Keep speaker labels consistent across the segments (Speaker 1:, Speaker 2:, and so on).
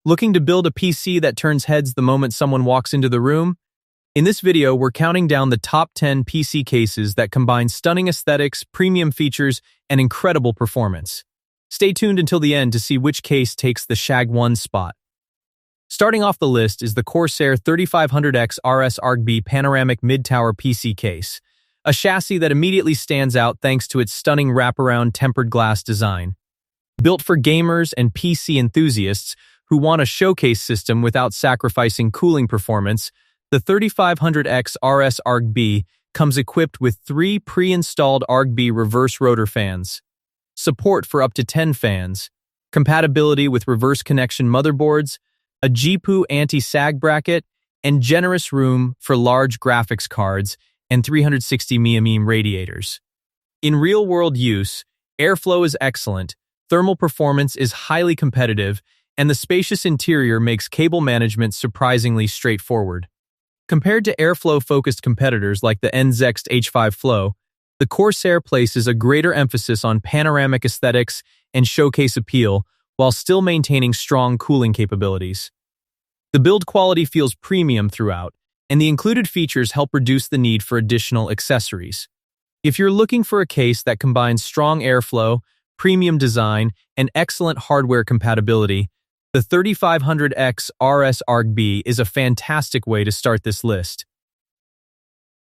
Speaker 1: Looking to build a PC that turns heads the moment someone walks into the room? In this video, we're counting down the top 10 PC cases that combine stunning aesthetics, premium features, and incredible performance. Stay tuned until the end to see which case takes the Shag 1 spot. Starting off the list is the CORSAIR 3500X RS ARGB Panoramic Mid-Tower PC case, a chassis that immediately stands out thanks to its stunning wraparound tempered glass design. Built for gamers and PC enthusiasts who want a showcase system without sacrificing cooling performance, the 3500X RS ARGB comes equipped with 3 pre-installed ARGB reverse rotor fans, support for up to 10 fans, compatibility with reverse connection motherboards, a GPU anti-sag bracket, and generous room for large graphics cards and 360mm radiators. In real-world use, airflow is excellent, thermal performance is highly competitive, and the spacious interior makes cable management surprisingly straightforward. Compared to airflow-focused competitors like the NZXT H5 Flow, the CORSAIR places a greater emphasis on panoramic aesthetics and showcase appeal while still maintaining strong cooling capabilities. The build quality feels premium throughout, and the included features help reduce the need for additional accessories. If you're looking for a case that combines strong airflow, premium design, and excellent hardware compatibility, the 3500X RS ARGB is a fantastic way to start this list.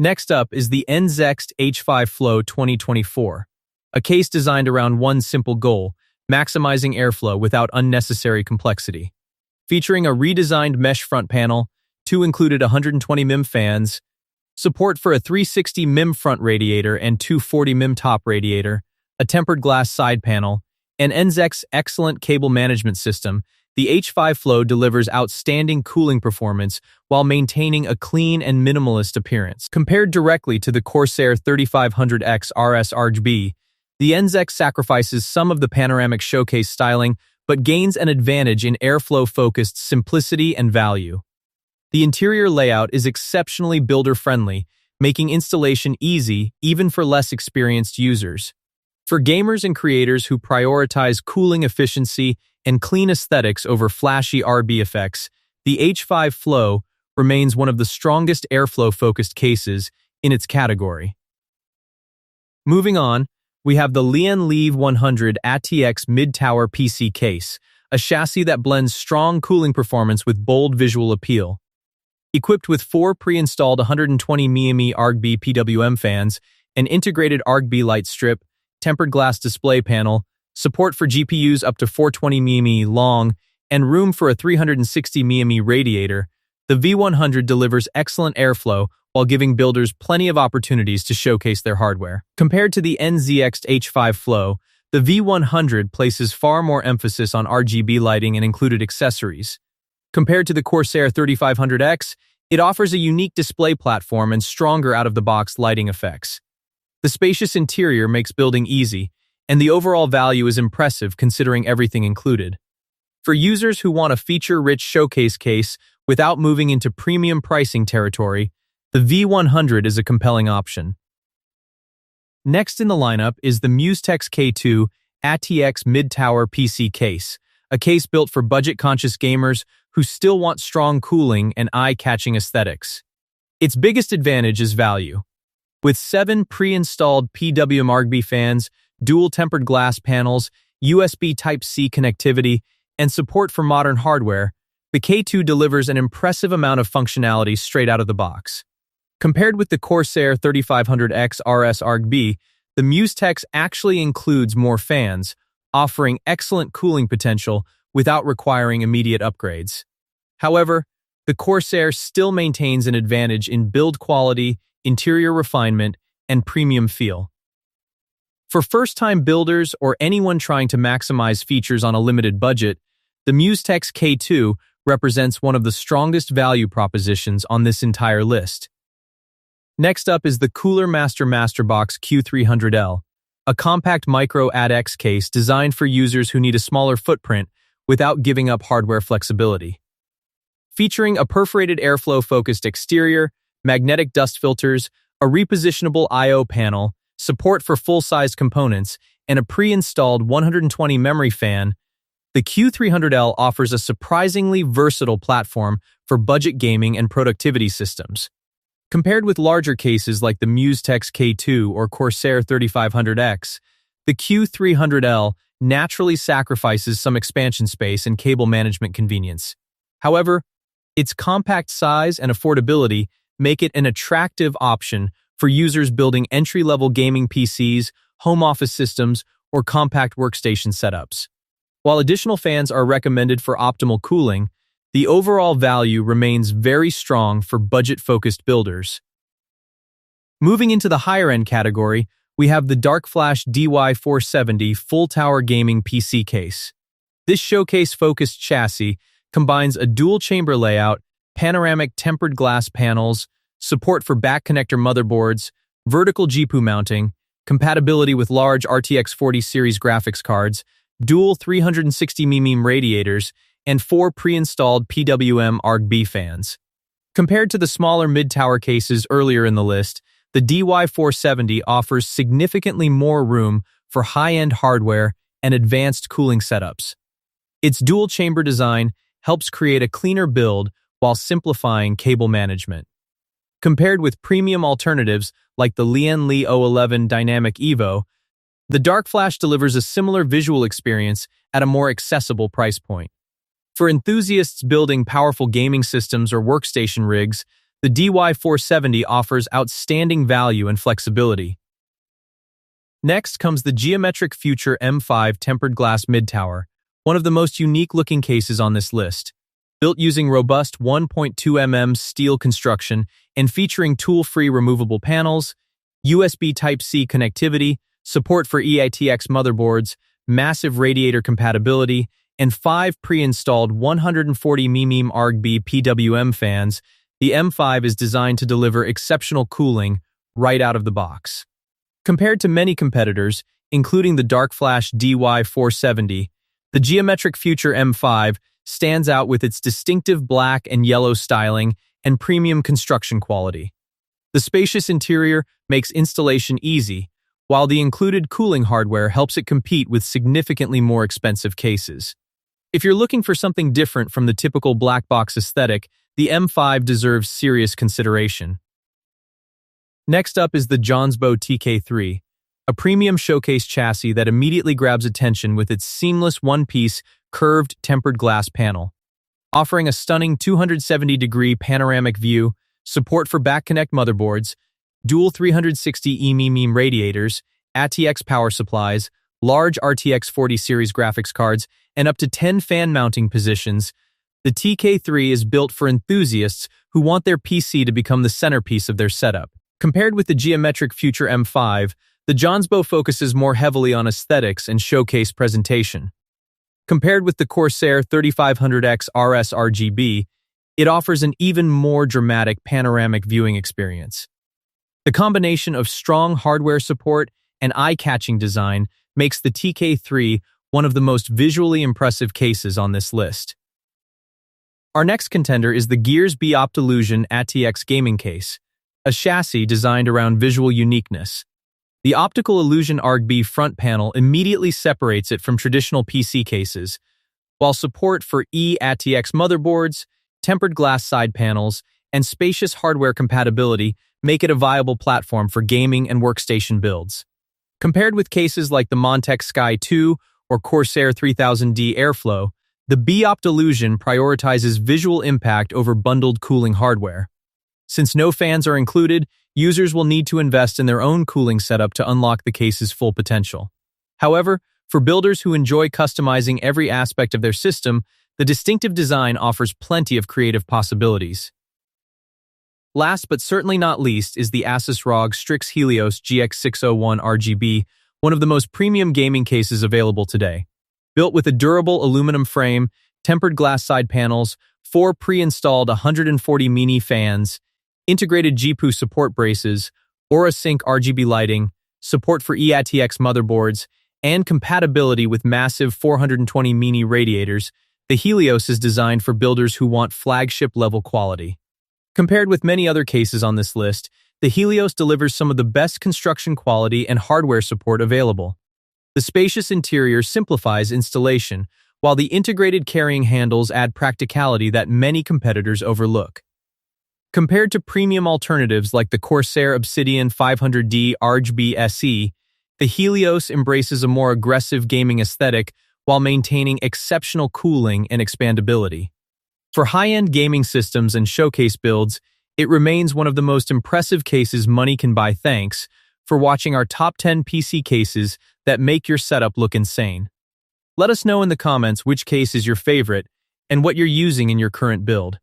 Speaker 1: Next up is the NZXT H5 Flow 2024, a case designed around one simple goal: maximizing airflow without unnecessary complexity. Featuring a redesigned mesh front panel, 2 included 120mm fans, support for a 360mm front radiator and 240mm top radiator, a tempered glass side panel, and NZXT's excellent cable management system, the H5 Flow delivers outstanding cooling performance while maintaining a clean and minimalist appearance. Compared directly to the CORSAIR 3500X RS ARGB, the NZXT sacrifices some of the panoramic showcase styling but gains an advantage in airflow-focused simplicity and value. The interior layout is exceptionally builder-friendly, making installation easy even for less experienced users. For gamers and creators who prioritize cooling efficiency and clean aesthetics over flashy RB effects, the H5 Flow remains one of the strongest airflow-focused cases in its category. Moving on, we have the Lian Li 100 ATX Mid-Tower PC case, a chassis that blends strong cooling performance with bold visual appeal. Equipped with 4 pre-installed 120mm ARGB PWM fans, an integrated ARGB light strip, tempered glass display panel, support for GPUs up to 420mm long, and room for a 360mm radiator, the V100 delivers excellent airflow while giving builders plenty of opportunities to showcase their hardware. Compared to the NZXT H5 Flow, the V100 places far more emphasis on RGB lighting and included accessories. Compared to the CORSAIR 3500X, it offers a unique display platform and stronger out-of-the-box lighting effects. The spacious interior makes building easy, and the overall value is impressive considering everything included. For users who want a feature-rich showcase case without moving into premium pricing territory, the V100 is a compelling option. Next in the lineup is the MUSETEX K2 ATX Mid-Tower PC case, a case built for budget-conscious gamers who still want strong cooling and eye-catching aesthetics. Its biggest advantage is value. With 7 pre-installed PWM ARGB fans, dual tempered glass panels, USB Type-C connectivity, and support for modern hardware, the K2 delivers an impressive amount of functionality straight out of the box. Compared with the CORSAIR 3500X RS ARGB, the MUSETEX actually includes more fans, offering excellent cooling potential without requiring immediate upgrades. However, the CORSAIR still maintains an advantage in build quality, interior refinement, and premium feel. For first-time builders or anyone trying to maximize features on a limited budget, the MUSETEX K2 represents one of the strongest value propositions on this entire list. Next up is the CoolerMaster MasterBox Q300L, a compact micro ADX case designed for users who need a smaller footprint without giving up hardware flexibility. Featuring a perforated airflow-focused exterior, magnetic dust filters, a repositionable I/O panel, support for full-sized components, and a pre-installed 120 memory fan, the the Q300L offers a surprisingly versatile platform for budget gaming and productivity systems. Compared with larger cases like the MUSETEX K2 or CORSAIR 3500X, the Q300L naturally sacrifices some expansion space and cable management convenience. However, its compact size and affordability make it an attractive option for users building entry-level gaming PCs, home office systems, or compact workstation setups. While additional fans are recommended for optimal cooling, the overall value remains very strong for budget-focused builders. Moving into the higher-end category, we have the darkFlash DY470 full-tower gaming PC case. This showcase-focused chassis combines a dual-chamber layout, panoramic tempered glass panels, support for back connector motherboards, vertical GPU mounting, compatibility with large RTX 40 series graphics cards, dual 360mm radiators, and 4 pre-installed PWM ARGB fans. Compared to the smaller mid-tower cases earlier in the list, the DY470 offers significantly more room for high-end hardware and advanced cooling setups. Its dual-chamber design helps create a cleaner build while simplifying cable management. Compared with premium alternatives like the Lian Li 011 Dynamic Evo, the darkFlash delivers a similar visual experience at a more accessible price point. For enthusiasts building powerful gaming systems or workstation rigs, the DY470 offers outstanding value and flexibility. Next comes the Geometric Future M5 Tempered Glass Mid-Tower, one of the most unique-looking cases on this list. Built using robust 1.2mm steel construction and featuring tool-free removable panels, USB Type-C connectivity, support for EITX motherboards, massive radiator compatibility, and 5 pre-installed 140mm ARGB PWM fans, the M5 is designed to deliver exceptional cooling right out of the box. Compared to many competitors, including the darkFlash DY470, the Geometric Future M5 stands out with its distinctive black and yellow styling and premium construction quality. The spacious interior makes installation easy, while the included cooling hardware helps it compete with significantly more expensive cases. If you're looking for something different from the typical black box aesthetic, the M5 deserves serious consideration. Next up is the JONSBO TK3, a premium showcase chassis that immediately grabs attention with its seamless one-piece, curved tempered glass panel. Offering a stunning 270-degree panoramic view, support for back-connect motherboards, dual 360mm radiators, ATX power supplies, large RTX 40 series graphics cards, and up to 10 fan mounting positions, the TK3 is built for enthusiasts who want their PC to become the centerpiece of their setup. Compared with the Geometric Future M5, the JONSBO focuses more heavily on aesthetics and showcase presentation. Compared with the CORSAIR 3500X RS RGB, it offers an even more dramatic panoramic viewing experience. The combination of strong hardware support and eye-catching design makes the TK3 one of the most visually impressive cases on this list. Our next contender is the Bgears Optillusion ATX gaming case, a chassis designed around visual uniqueness. The optical illusion ARGB front panel immediately separates it from traditional PC cases, while support for ATX motherboards, tempered glass side panels, and spacious hardware compatibility make it a viable platform for gaming and workstation builds. Compared with cases like the Montex Sky 2 or CORSAIR 3000D Airflow, the Optillusion prioritizes visual impact over bundled cooling hardware. Since no fans are included, users will need to invest in their own cooling setup to unlock the case's full potential. However, for builders who enjoy customizing every aspect of their system, the distinctive design offers plenty of creative possibilities. Last but certainly not least is the ASUS ROG Strix Helios GX601 RGB, one of the most premium gaming cases available today. Built with a durable aluminum frame, tempered glass side panels, 4 pre-installed 140 mini fans, integrated GPU support braces, AuraSync RGB lighting, support for EITX motherboards, and compatibility with massive 420 mini radiators, the Helios is designed for builders who want flagship-level quality. Compared with many other cases on this list, the Helios delivers some of the best construction quality and hardware support available. The spacious interior simplifies installation, while the integrated carrying handles add practicality that many competitors overlook. Compared to premium alternatives like the CORSAIR Obsidian 500D RGB SE, the Helios embraces a more aggressive gaming aesthetic while maintaining exceptional cooling and expandability. For high-end gaming systems and showcase builds, it remains one of the most impressive cases money can buy. Thanks for watching our top 10 PC cases that make your setup look insane. Let us know in the comments which case is your favorite and what you're using in your current build.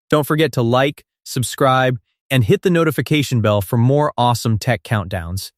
Speaker 1: Don't forget to like, subscribe, and hit the notification bell for more awesome tech countdowns.